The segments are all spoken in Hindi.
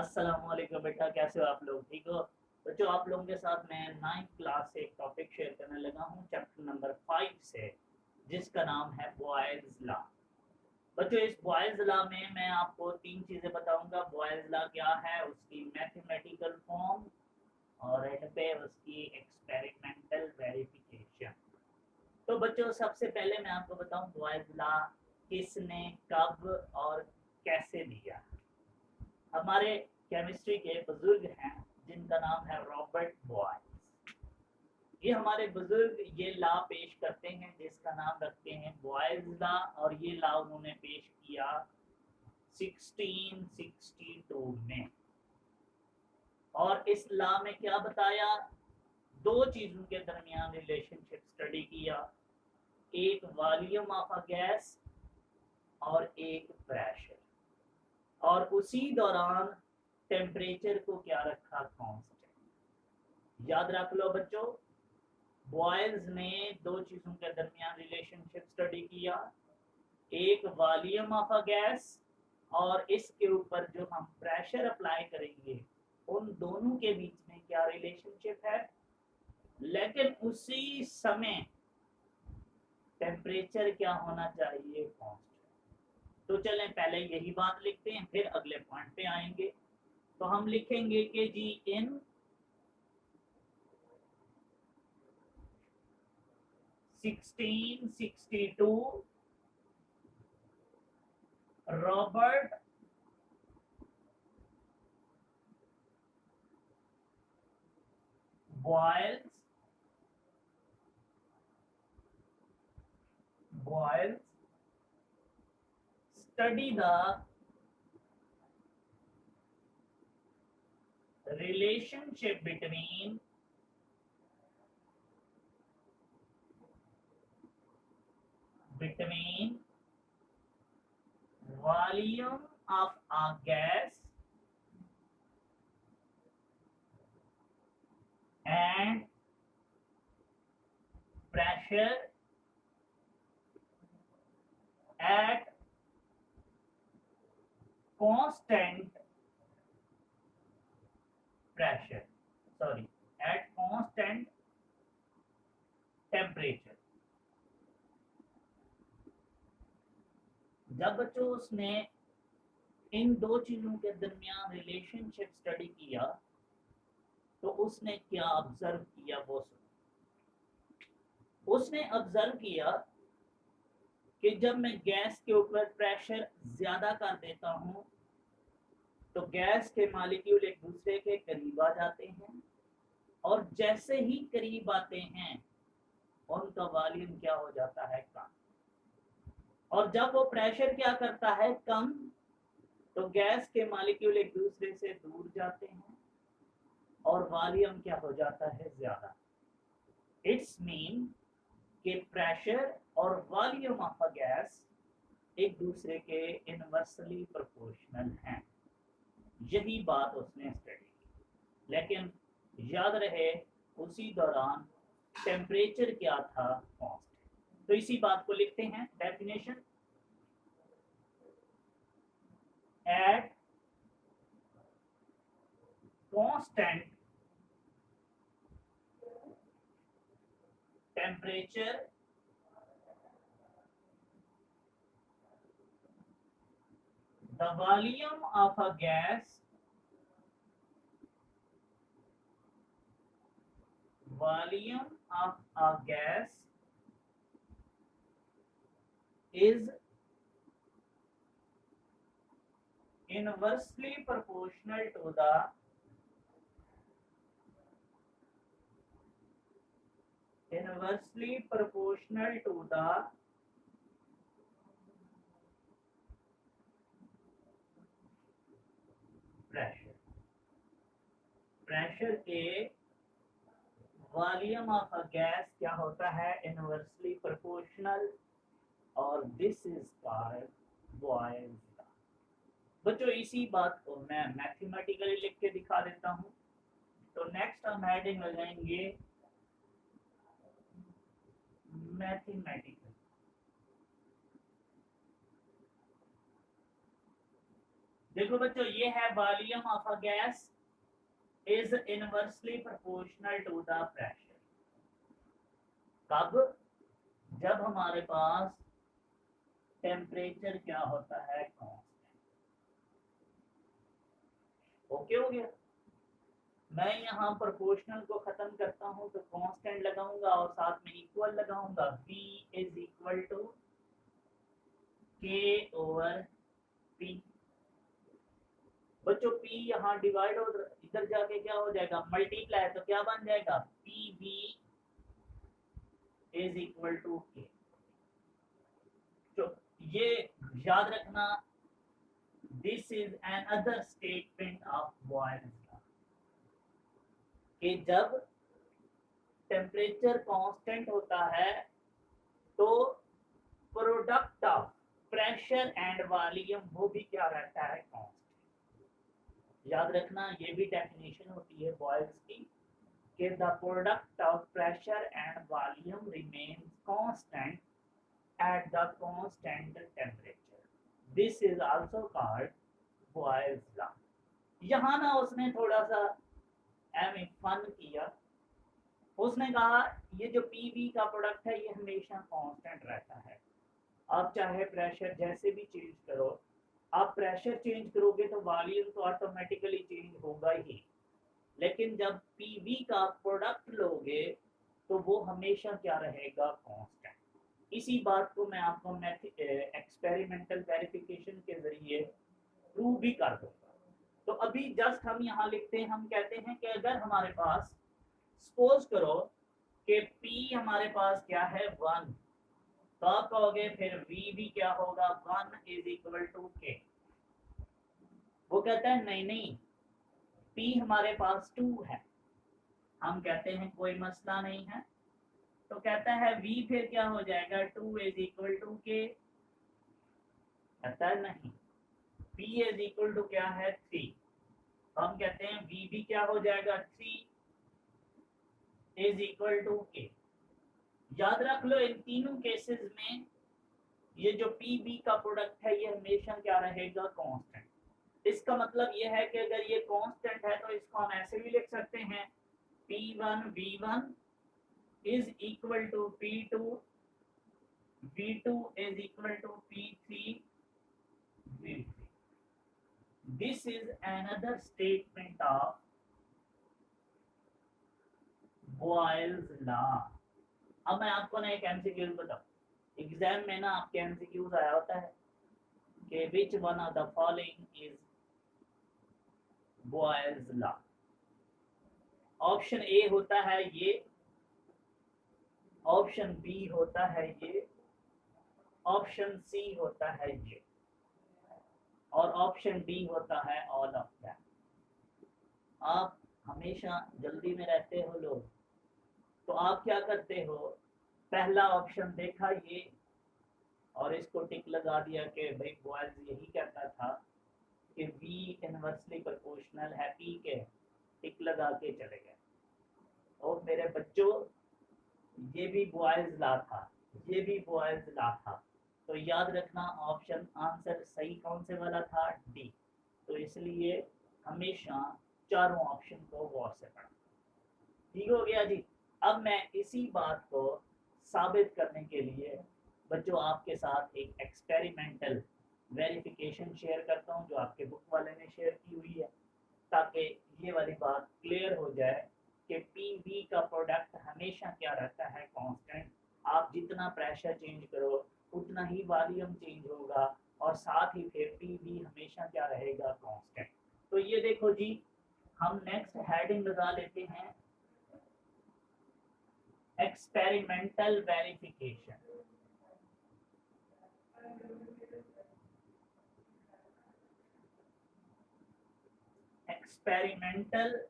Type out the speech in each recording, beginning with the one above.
अस्सलाम वालेकुम बेटा, कैसे हो आप लोग? ठीक हो बच्चों? आप लोगों के साथ मैं 9th क्लास से एक टॉपिक शेयर करने लगा हूँ, चैप्टर नंबर 5 से, जिसका नाम है बॉयज़ लॉ। बच्चों, इस बॉयज़ लॉ में मैं आपको तीन चीज़ें बताऊंगा। बॉयज़ लॉ क्या है, उसकी मैथमेटिकल फॉर्म, और एंड पे उसकी एक्सपेरिमेंटल वेरिफिकेशन। तो बच्चों, सबसे पहले मैं आपको बताऊं बॉयज़ लॉ किसने, कब और कैसे दिया। हमारे केमिस्ट्री के बुजुर्ग हैं जिनका नाम है रॉबर्ट बॉयल्स। ये हमारे बुजुर्ग ये लॉ पेश करते हैं जिसका नाम रखते हैं बॉयल्स लॉ, और ये लॉ उन्होंने पेश किया 1662 में। और इस लॉ में क्या बताया, दो चीजों के दरमियान रिलेशनशिप स्टडी किया, एक वॉल्यूम ऑफ अ गैस और एक प्रेशर, और उसी दौरान टेम्परेचर को क्या रखा, कांस्टेंट। याद रख लो बच्चों, बॉयल्स ने दो चीजों के दरमियान रिलेशनशिप स्टडी किया, एक वॉल्यूम ऑफ अ गैस, और इसके ऊपर जो हम प्रेशर अप्लाई करेंगे उन दोनों के बीच में क्या रिलेशनशिप है। लेकिन उसी समय टेम्परेचर क्या होना चाहिए, कांस्टेंट। तो चलें पहले यही बात लिखते हैं, फिर अगले पॉइंट पे आएंगे। तो हम लिखेंगे कि जी in 1662 Robert Boyle's study the relationship between volume of a gas and pressure at constant pressure, sorry, at constant temperature। जब बच्चों उसने इन दो चीजों के दरमियान रिलेशनशिप स्टडी किया तो उसने क्या ऑब्जर्व किया, वो सुनो। उसने ऑब्जर्व किया कि जब मैं गैस के ऊपर प्रेशर ज्यादा कर देता हूं तो गैस के मालिक्यूल एक दूसरे के करीब आ जाते हैं, और जैसे ही करीब आते हैं उनका वॉल्यूम क्या हो जाता है, कम। और जब वो प्रेशर क्या करता है, कम, तो गैस के मालिक्यूल एक दूसरे से दूर जाते हैं और वॉल्यूम क्या हो जाता है, ज्यादा। इट्स मीन कि प्रेशर और वॉल्यूम ऑफ अ गैस एक दूसरे के इनवर्सली प्रोपोर्शनल हैं। यही बात उसने स्टडी की। लेकिन याद रहे, उसी दौरान टेम्परेचर क्या था, कांस्टेंट। तो इसी बात को लिखते हैं definition. At constant temperature the volume of a gas is inversely proportional to the pressure। Pressure के वॉल्यूम ऑफ अ गैस क्या होता है, इनवर्सली प्रोपोर्शनल, और this is called Boyle's law. बच्चों, इसी बात को मैं मैथमेटिकली लिख के दिखा देता हूँ। तो नेक्स्ट हम हेडिंग लगाएंगे मैथमेटिकल। देखो बच्चों, ये है volume of a gas is inversely proportional to the pressure. कब? जब हमारे पास टेम्परेचर क्या होता है, कांस्टेंट। ओके हो गया। मैं यहाँ प्रोपोर्शनल को खत्म करता हूँ तो कांस्टेंट लगाऊंगा और साथ में इक्वल लगाऊंगा। V is equal to K over P। बच्चों P यहाँ डिवाइड और इधर जाके क्या हो जाएगा, मल्टीप्लाई, तो क्या बन जाएगा, PV is equal to K। तो ये याद रखना, this is another statement of Boyle's law कि जब टेम्परेचर कांस्टेंट होता है तो product of pressure and volume वो भी क्या रहता है, कांस्टेंट। याद रखना, ये भी डेफिनेशन होती है बॉयल्स की कि the product of pressure and volume remains constant at the constant temperature. This is also called Boyle's law. यहाँ ना उसने थोड़ा सा फन किया। उसने कहा ये जो पीवी का प्रोडक्ट है ये हमेशा कांस्टेंट रहता है। आप चाहे प्रेशर जैसे भी चेंज करो, आप प्रेशर चेंज करोगे तो वॉल्यूम तो ऑटोमेटिकली चेंज होगा ही, लेकिन जब पीवी का प्रोडक्ट लोगे तो वो हमेशा क्या रहेगा, कांस्टेंट। इसी बात को मैं आपको एक्सपेरिमेंटल वेरिफिकेशन के जरिए प्रूव भी कर दूंगा। तो अभी जस्ट हम यहाँ लिखते हैं, हम कहते हैं कि अगर हमारे पास सपोज करो कि P हमारे पास क्या है, 1, तो आप कहोगे फिर V भी क्या होगा, 1 इज इक्वल टू K। वो कहता है नहीं नहीं, P हमारे पास 2 है। हम कहते हैं कोई मसला नहीं है, तो कहता है V फिर क्या हो जाएगा, 2 इज इक्वल टू K। कहता है नहीं, P इज इक्वल टू क्या है, 3। तो हम कहते हैं V भी क्या हो जाएगा, 3 इज इक्वल टू K। याद रख लो, इन तीनों केसेस में ये जो PB का प्रोडक्ट है ये हमेशा क्या रहेगा, कांस्टेंट। इसका मतलब ये है कि अगर ये कांस्टेंट है तो इसको हम ऐसे भी लिख सकते हैं, P1 V1 is equal to P2, V2 is equal to P3 V3। This is another statement of Boyle's law। अब मैं आपको ना एक एमसीक्यूज बताऊं, एग्जाम में ना आपके एमसीक्यूज आया होता है कि which one of the following is Boyle's law। Option A होता है ये, ऑप्शन बी होता है ये, ऑप्शन सी होता है ये, और ऑप्शन डी होता है ऑल ऑफ दैट। आप हमेशा जल्दी में रहते हो लोग, तो आप क्या करते हो, पहला ऑप्शन देखा ये और इसको टिक लगा दिया कि भाई बॉयल्स यही कहता था कि V इनवर्सली प्रोपोर्शनल है P के, टिक लगा के चले गए। और मेरे बच्चों, ये भी बॉयल्स लॉ था, ये भी बॉयल्स लॉ था, तो याद रखना ऑप्शन आंसर सही कौन से वाला था, डी। तो इसलिए हमेशा चारों ऑप्शन को गौर से पढ़ना। ठीक हो गया जी। अब मैं इसी बात को साबित करने के लिए बच्चों आपके साथ एक एक्सपेरिमेंटल वेरिफिकेशन शेयर करता हूं जो आपके बुक वाले ने शेयर की हुई है, ताकि ये वाली बात क्लियर हो जाए कि पीवी का प्रोडक्ट हमेशा क्या रहता है, कांस्टेंट। आप जितना प्रेशर चेंज करो उतना ही वॉल्यूम चेंज होगा, और साथ ही फिर पीवी हमेशा क्या रहेगा, कांस्टेंट। तो ये देखो जी, हम नेक्स्ट हेडिंग लगा लेते हैं, एक्सपेरिमेंटल वेरिफिकेशन। Experimental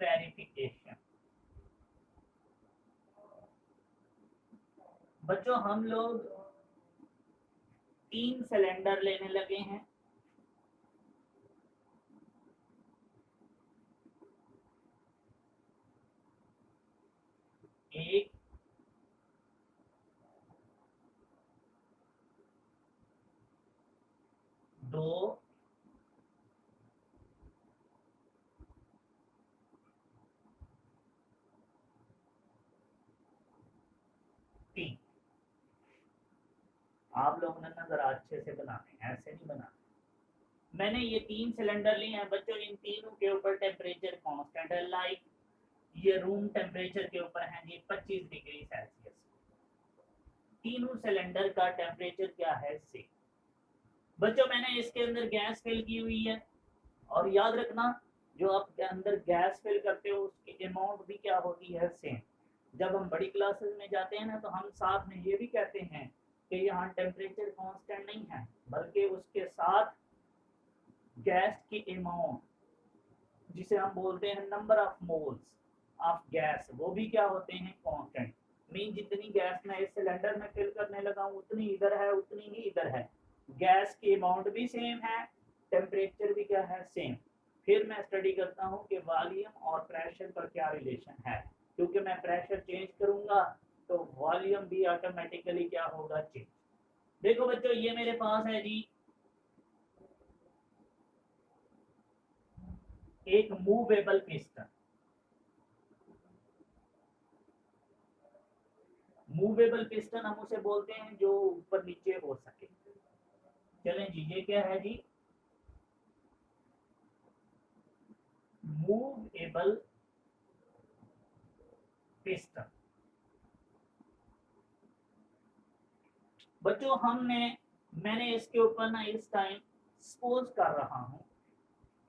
verification. बच्चों हम लोग 3 सिलेंडर लेने लगे हैं। आप लोगों ने नजर अच्छे से बनाने, ऐसे नहीं बनाने। मैंने ये 3 सिलेंडर लिए हैं बच्चों, इन तीनों के ऊपर टेम्परेचर कांस्टेंट है। लाइक ये रूम टेम्परेचर के ऊपर है जी 25 डिग्री सेल्सियस। तीनों सिलेंडर का टेम्परेचर क्या है सेम। बच्चों मैंने इसके अंदर गैस फिल की हुई है, और याद रखना जो आप अंदर गैस फिल करते हो उसकी अमाउंट भी क्या होती है सेम। जब हम बड़ी क्लासेस में जाते हैं ना तो हम साथ में ये भी कहते हैं कि यहाँ टेम्परेचर कांस्टेंट नहीं है, बल्कि उसके साथ गैस की अमाउंट जिसे हम बोलते हैं number of moles of gas, वो भी क्या होते हैं कांस्टेंट। मीन जितनी गैस मैं इस सिलेंडर में फिल करने लगा हूँ उतनी इधर है, उतनी ही इधर है। गैस की अमाउंट भी सेम है, टेम्परेचर भी क्या है सेम। फिर मैं स्टडी करता हूँ कि वॉल्यूम और प्रेशर का क्या रिलेशन है, क्योंकि मैं प्रेशर चेंज करूंगा तो वॉल्यूम भी ऑटोमेटिकली क्या होगा चेंज। देखो बच्चों ये मेरे पास है जी एक मूवेबल पिस्टन। मूवेबल पिस्टन हम उसे बोलते हैं जो ऊपर नीचे हो सके। चलें जी, ये क्या है जी मूवेबल पिस्टन। बच्चों मैंने इसके ऊपर ना इस टाइम सपोज कर रहा हूं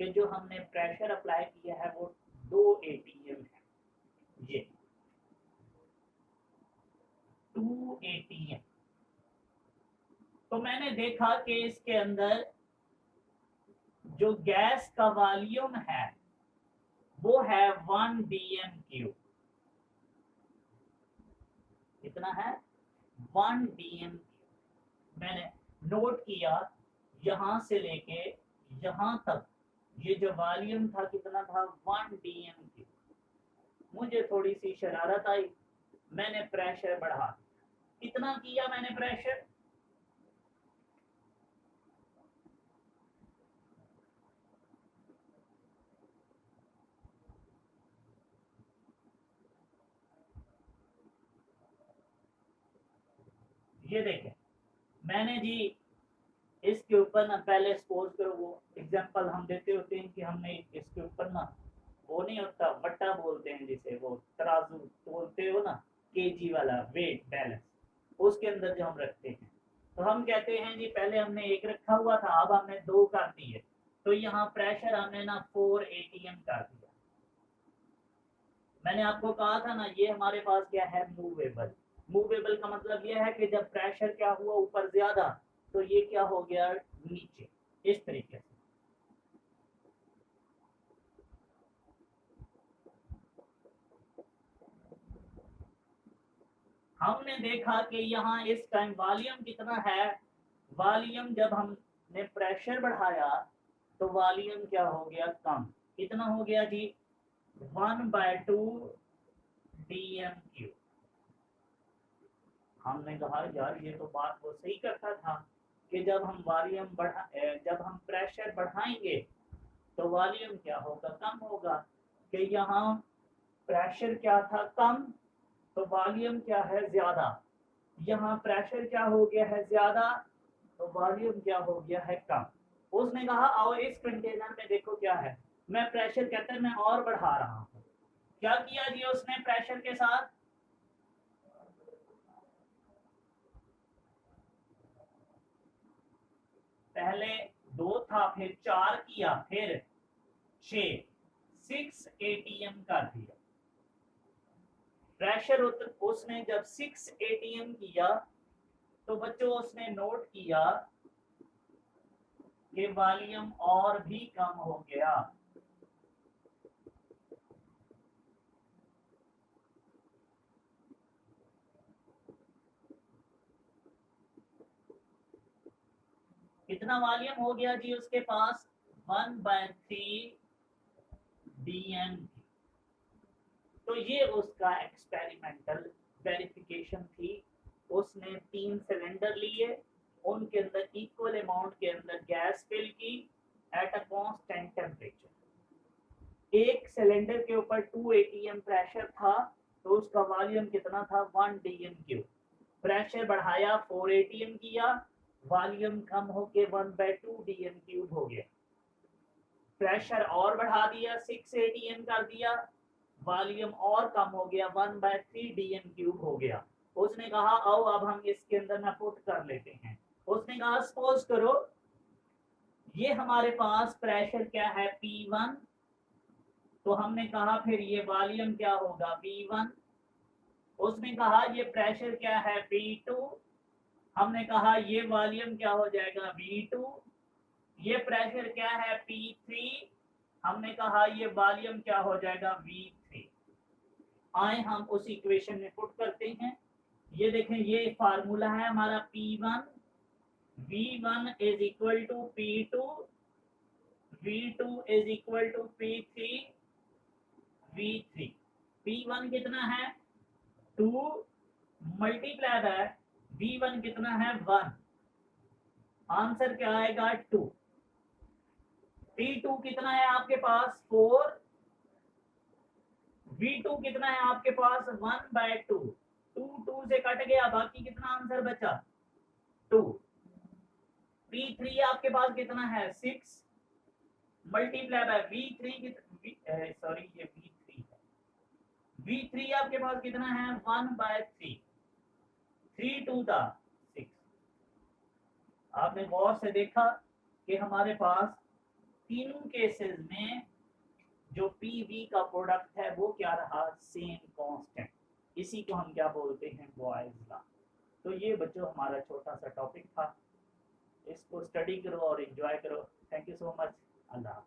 कि जो हमने प्रेशर अप्लाई किया है वो 2 ATM है, ये 2 ATM। तो मैंने देखा कि इसके अंदर जो गैस का वॉल्यूम है वो है 1 dm³। कितना है 1 dm³। मैंने नोट किया यहां से लेके यहां तक ये जो वॉल्यूम था कितना था 1 dm³। मुझे थोड़ी सी शरारत आई, मैंने प्रेशर बढ़ा। कितना किया मैंने प्रेशर, ये देखें मैंने जी इसके ऊपर ना पहले सपोज करो वो एग्जांपल हम देते होते हैं कि हमने इसके ऊपर ना वो नहीं होता बट्टा बोलते हैं जिसे, वो तराजू बोलते हो ना, केजी वाला वेट बैलेंस, उसके अंदर जो हम रखते हैं तो हम कहते हैं जी पहले हमने एक रखा हुआ था अब हमने 2 कर दिए, तो यहाँ प्रेशर हमने ना 4 ATM कर दिया। मैंने आपको कहा था ना ये हमारे पास क्या है मूवेबल। मूवेबल का मतलब यह है कि जब प्रेशर क्या हुआ ऊपर ज्यादा तो ये क्या हो गया नीचे, इस तरीके से। हमने देखा कि यहाँ इस टाइम वॉल्यूम कितना है, वॉल्यूम जब हमने प्रेशर बढ़ाया तो वॉल्यूम क्या हो गया कम। कितना हो गया जी 1/2 dm³। हमने कहा यार ये तो बात वो सही करता था कि जब हम वॉल्यूम जब हम प्रेशर बढ़ाएंगे तो वॉल्यूम क्या होगा कम होगा, कि यहाँ प्रेशर क्या था कम तो वॉल्यूम क्या है ज्यादा। यहाँ प्रेशर क्या हो गया है ज्यादा तो वॉल्यूम क्या हो गया है कम। उसने कहा आओ इस कंटेनर में देखो क्या है, मैं प्रेशर कहते हैं मैं और बढ़ा रहा हूँ। क्या किया जी उसने प्रेशर के साथ, पहले 2 था फिर 4 किया फिर 6 6 ATM कर दिया प्रेशर। उसने जब 6 ATM किया तो बच्चों उसने नोट किया कि वॉल्यूम और भी कम हो गया। कितना वॉल्यूम हो गया जी उसके पास 1/3 dm। तो ये उसका एक्सपेरिमेंटल वेरिफिकेशन थी। उसने 3 सिलेंडर लिए, उनके अंदर इक्वल अमाउंट के अंदर गैस फिल की एट अ कांस्टेंट टेम्परेचर। एक सिलेंडर के ऊपर 2 ATM प्रेशर था तो उसका वॉल्यूम कितना था 1 dm³। प्रेशर बढ़ाया 4 atm किया, वॉल्यूम कम होके 1/2 dm क्यूब हो गया। प्रेशर और बढ़ा दिया 6 atm कर दिया, वॉल्यूम और कम हो गया 1/3 dm क्यूब हो गया। उसने कहा आओ अब हम इसके अंदर ना पुट कर लेते हैं। उसने कहा सपोज करो ये हमारे पास प्रेशर क्या है P1, तो हमने कहा फिर ये वॉल्यूम क्या होगा V1। उसने कहा ये प्रेशर क्या है V2, हमने कहा ये वॉल्यूम क्या हो जाएगा V2। ये प्रेशर क्या है P3, हमने कहा ये वॉल्यूम क्या हो जाएगा V3। आए हम उस इक्वेशन में पुट करते हैं। ये देखें ये फार्मूला है हमारा P1, V1 is equal to P2, V2 is equal to P3, V3। P1 कितना है 2 मल्टीप्लाई बाय V1 कितना है 1, आंसर क्या आएगा 2। P2 कितना है आपके पास 4, V2 कितना है आपके पास 1/2, 2 से कट गया, बाकी कितना आंसर बचा 2। P3 आपके पास कितना है 6 मल्टीप्लाई बाय V3 सॉरी ये V3 है, V3 आपके पास कितना है 1/3, 3 2 6। आपने गौर से देखा कि हमारे पास तीनों केसेस में जो PV का प्रोडक्ट है वो क्या रहा सेम कांस्टेंट। इसी को हम क्या बोलते हैं बॉयज लॉ। तो ये बच्चों हमारा छोटा सा टॉपिक था, इसको स्टडी करो और एंजॉय करो। Thank you so much. Allah.